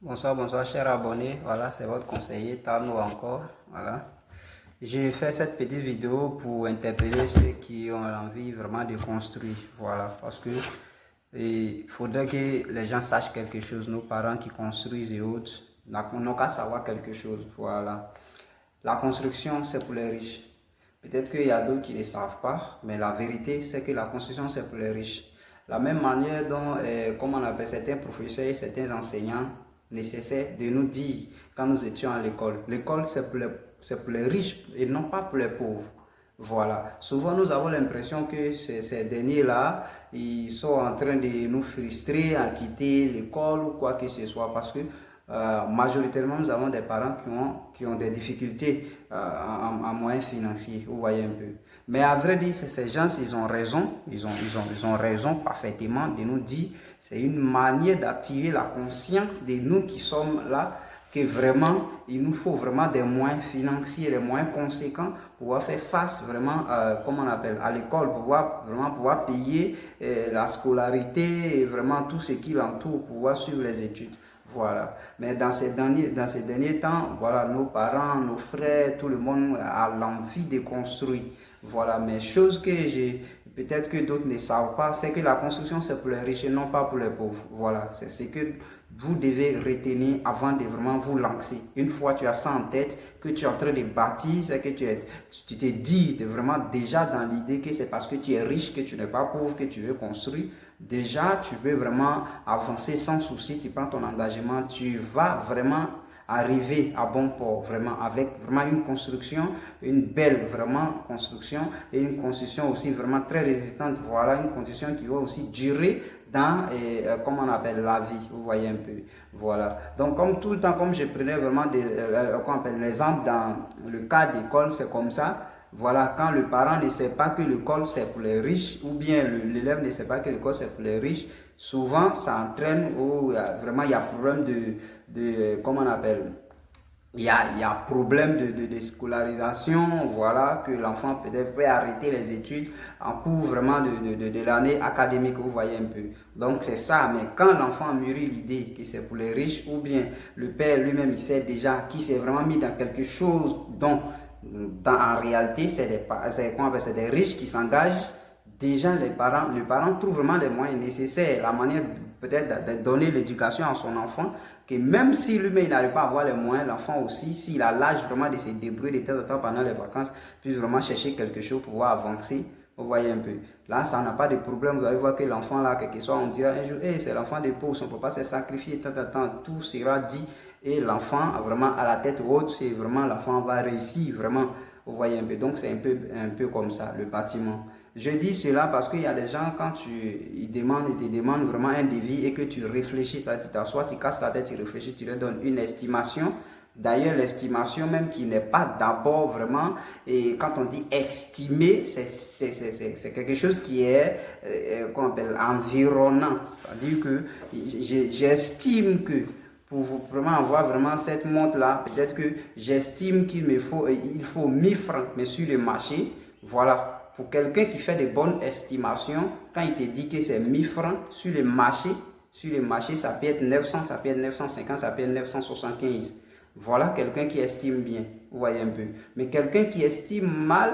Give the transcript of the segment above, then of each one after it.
Bonsoir, bonsoir, chers abonnés. Voilà, c'est votre conseiller Tano encore. Voilà. J'ai fait cette petite vidéo pour interpeller ceux qui ont envie vraiment de construire. Voilà, parce que il faudrait que les gens sachent quelque chose. Nos parents qui construisent et autres n'ont qu'à savoir quelque chose. Voilà. La construction, c'est pour les riches. Peut-être qu'il y a d'autres qui ne le savent pas, mais la vérité, c'est que la construction, c'est pour les riches. La même manière dont, comme on appelle certains professeurs et certains enseignants, nécessaire de nous dire quand nous étions à l'école. L'école, c'est pour les riches et non pas pour les pauvres. Voilà. Souvent, nous avons l'impression que ces derniers-là, ils sont en train de nous frustrer à quitter l'école ou quoi que ce soit parce que majoritairement, nous avons des parents qui ont des difficultés en moyens financiers, vous voyez un peu. Mais à vrai dire, ces gens, ils ont raison, ils ont raison parfaitement de nous dire, c'est une manière d'activer la conscience de nous qui sommes là, que vraiment, il nous faut vraiment des moyens financiers, des moyens conséquents pour pouvoir faire face vraiment, comme on appelle, à l'école, pour vraiment pouvoir payer la scolarité et vraiment tout ce qui l'entoure pour pouvoir suivre les études. Voilà. Mais dans ces derniers temps, voilà, nos parents, nos frères, tout le monde a l'envie de construire. Voilà. Mais chose que peut-être que d'autres ne savent pas, c'est que la construction, c'est pour les riches et non pas pour les pauvres. Voilà. C'est ce que vous devez retenir avant de vraiment vous lancer. Une fois que tu as ça en tête, que tu es en train de bâtir, c'est que tu te dis vraiment déjà dans l'idée que c'est parce que tu es riche, que tu n'es pas pauvre, que tu veux construire. Déjà, tu peux vraiment avancer sans souci, tu prends ton engagement, tu vas vraiment arriver à bon port, vraiment, avec vraiment une construction, une belle vraiment construction et une construction aussi vraiment très résistante. Voilà, une construction qui va aussi durer dans, comme on appelle, la vie, vous voyez un peu. Voilà. Donc, comme tout le temps, comme je prenais vraiment l'exemple dans le cas d'école, c'est comme ça. Voilà, quand le parent ne sait pas que l'école c'est pour les riches, ou bien l'élève ne sait pas que l'école c'est pour les riches, souvent ça entraîne vraiment il y a problème comment on appelle, il y a problème de scolarisation, voilà, que l'enfant peut-être peut arrêter les études en cours vraiment de l'année académique, vous voyez un peu. Donc c'est ça, mais quand l'enfant mûrit l'idée que c'est pour les riches, ou bien le père lui-même il sait déjà qu'il s'est vraiment mis dans quelque chose dont en réalité, c'est des riches qui s'engagent. Déjà, les parents trouvent vraiment les moyens nécessaires, la manière peut-être de donner l'éducation à son enfant, que même si lui-même n'arrive pas à avoir les moyens, l'enfant aussi, s'il a l'âge vraiment de se débrouiller de temps en temps pendant les vacances, puisse vraiment chercher quelque chose pour pouvoir avancer. Vous voyez un peu. Là, ça n'a pas de problème. Vous allez voir que l'enfant, là, quelque soit, on dira un jour, hey, c'est l'enfant des pauvres, son papa s'est sacrifié, tout sera dit. Et l'enfant, vraiment, à la tête haute, c'est vraiment, l'enfant va réussir, vraiment. Vous voyez un peu. Donc, c'est un peu comme ça, le bâtiment. Je dis cela parce qu'il y a des gens, quand ils te demandent vraiment un devis et que tu réfléchis, ça, tu t'assois, tu casses la tête, tu réfléchis, tu leur donnes une estimation. D'ailleurs, l'estimation même qui n'est pas d'abord vraiment, et quand on dit estimer, c'est quelque chose qui est, qu'on appelle environnant. C'est-à-dire que j'estime que pour vraiment avoir vraiment cette montre-là, peut-être que j'estime il faut 1000 francs, mais sur le marché, voilà. Pour quelqu'un qui fait de bonnes estimations, quand il te dit que c'est 1000 francs sur le marché, ça peut être 900, ça peut être 950, ça peut être 975. Voilà quelqu'un qui estime bien, vous voyez un peu. Mais quelqu'un qui estime mal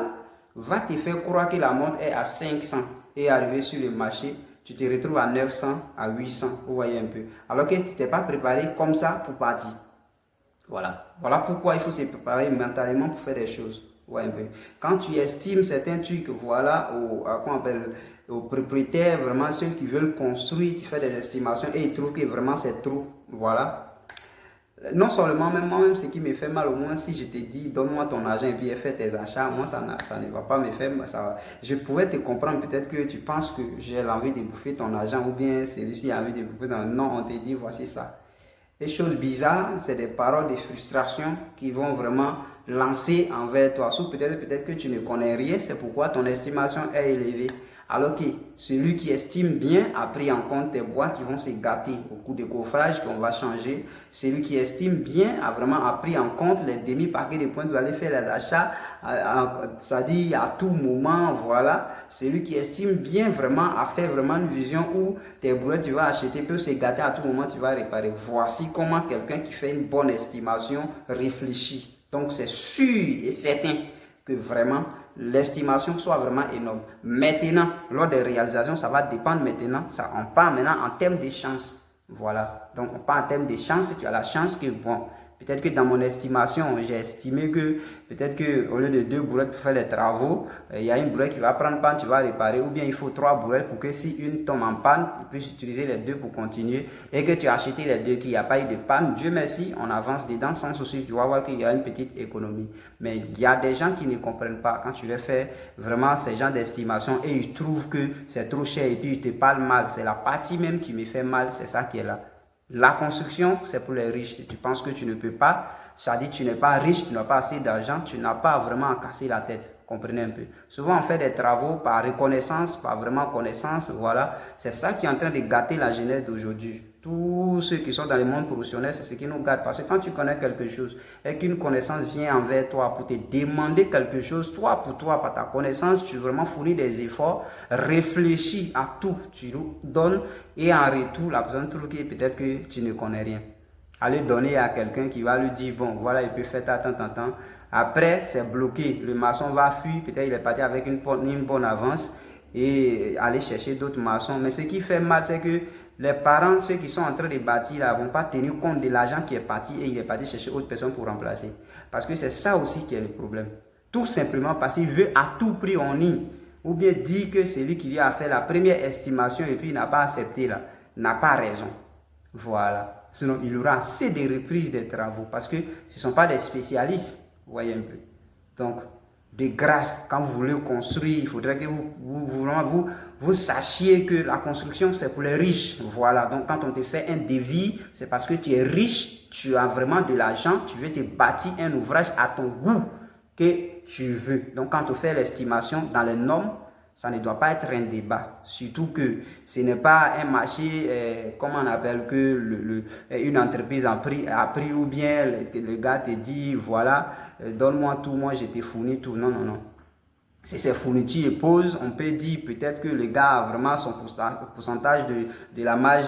va te faire croire que la montre est à 500 et arriver sur le marché, tu te retrouves à 900, à 800, vous voyez un peu. Alors que tu t'es pas préparé comme ça pour partir. Voilà. Voilà pourquoi il faut se préparer mentalement pour faire des choses. Ouais, un peu. Quand tu estimes certains trucs, voilà, aux propriétaires, vraiment ceux qui veulent construire, tu fais des estimations et ils trouvent que vraiment c'est trop. Voilà. Non seulement, même moi-même, ce qui me fait mal, au moins si je te dis, donne-moi ton argent et puis fais tes achats, moi, ça ne va pas me faire mal. Je pouvais te comprendre, peut-être que tu penses que j'ai l'envie de bouffer ton argent ou bien celui-ci a envie de bouffer ton... Non, on te dit, voici ça. Les choses bizarres, c'est des paroles de frustration qui vont vraiment lancer envers toi. Peut-être que tu ne connais rien, c'est pourquoi ton estimation est élevée. Alors que celui qui estime bien a pris en compte tes bois qui vont se gâter au cours de coffrage qu'on va changer. Celui qui estime bien a vraiment pris en compte les demi-paquets de points, vous allez faire les achats, c'est-à-dire à tout moment, voilà. Celui qui estime bien vraiment a fait vraiment une vision où tes brouettes tu vas acheter peuvent se gâter à tout moment, tu vas réparer. Voici comment quelqu'un qui fait une bonne estimation réfléchit. Donc c'est sûr et certain que vraiment l'estimation soit vraiment énorme. Maintenant, lors des réalisations, ça va dépendre maintenant. Ça, on parle maintenant en termes de chance. Voilà. Donc, on parle en termes de chance. Si tu as la chance que, bon, peut-être que dans mon estimation, j'ai estimé que peut-être qu'au lieu de 2 brouettes pour faire les travaux, il y a une brouette qui va prendre panne, tu vas réparer, ou bien il faut 3 brouettes pour que si une tombe en panne, tu puisses utiliser les 2 pour continuer, et que tu as acheté les 2, qu'il n'y a pas eu de panne. Dieu merci, on avance dedans sans souci, tu vas voir qu'il y a une petite économie. Mais il y a des gens qui ne comprennent pas quand tu leur fais vraiment ces genres d'estimation et ils trouvent que c'est trop cher et puis ils te parlent mal. C'est la partie même qui me fait mal, c'est ça qui est là. La construction, c'est pour les riches. Si tu penses que tu ne peux pas, ça dit que tu n'es pas riche, tu n'as pas assez d'argent, tu n'as pas vraiment à casser la tête. Comprenez un peu. Souvent, on fait des travaux par reconnaissance, par vraiment connaissance. Voilà. C'est ça qui est en train de gâter la jeunesse d'aujourd'hui. Tous ceux qui sont dans le monde professionnel, c'est ce qui nous gâte. Parce que quand tu connais quelque chose et qu'une connaissance vient envers toi pour te demander quelque chose, toi, pour toi, par ta connaissance, tu vraiment fournis des efforts, réfléchis à tout, tu donnes et en retour, la personne trouve que peut-être que tu ne connais rien. Aller donner à quelqu'un qui va lui dire, bon, voilà, il peut faire tant. Après, c'est bloqué. Le maçon va fuir, peut-être il est parti avec une bonne avance et aller chercher d'autres maçons. Mais ce qui fait mal, c'est que les parents, ceux qui sont en train de bâtir, ne vont pas tenir compte de l'argent qui est parti et il est parti chercher autre personne pour remplacer. Parce que c'est ça aussi qui est le problème. Tout simplement parce qu'il veut à tout prix en ligne. Ou bien dire que celui qui lui a fait la première estimation et puis il n'a pas accepté là, n'a pas raison. Voilà. Sinon, il y aura assez de reprises des travaux parce que ce ne sont pas des spécialistes. Vous voyez un peu. Donc, de grâce, quand vous voulez construire, il faudrait que vous sachiez que la construction, c'est pour les riches. Voilà. Donc, quand on te fait un devis, c'est parce que tu es riche, tu as vraiment de l'argent, tu veux te bâtir un ouvrage à ton goût que tu veux. Donc, quand on fait l'estimation dans les normes, ça ne doit pas être un débat. Surtout que ce n'est pas un marché, comment on appelle, que une entreprise a pris ou bien le gars te dit, voilà, donne-moi tout, moi je te fournis tout. Non. Si c'est fourniture et pose, on peut dire peut-être que le gars a vraiment son pourcentage de la marge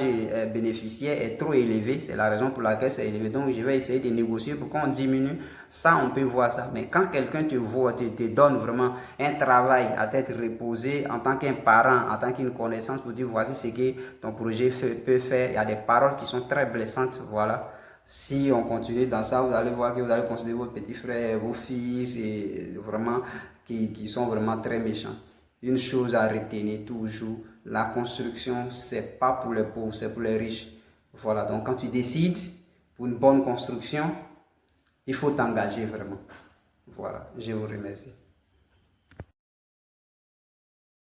bénéficiaire est trop élevé. C'est la raison pour laquelle c'est élevé. Donc, je vais essayer de négocier pour qu'on diminue. Ça, on peut voir ça. Mais quand quelqu'un te donne vraiment un travail à tête reposée en tant qu'un parent, en tant qu'une connaissance pour dire voici ce que ton projet peut faire. Il y a des paroles qui sont très blessantes. Voilà. Si on continue dans ça, vous allez voir que vous allez considérer vos petits frères, vos fils et vraiment qui sont vraiment très méchants. Une chose à retenir toujours, la construction, c'est pas pour les pauvres, c'est pour les riches. Voilà, donc quand tu décides pour une bonne construction, il faut t'engager vraiment. Voilà, je vous remercie.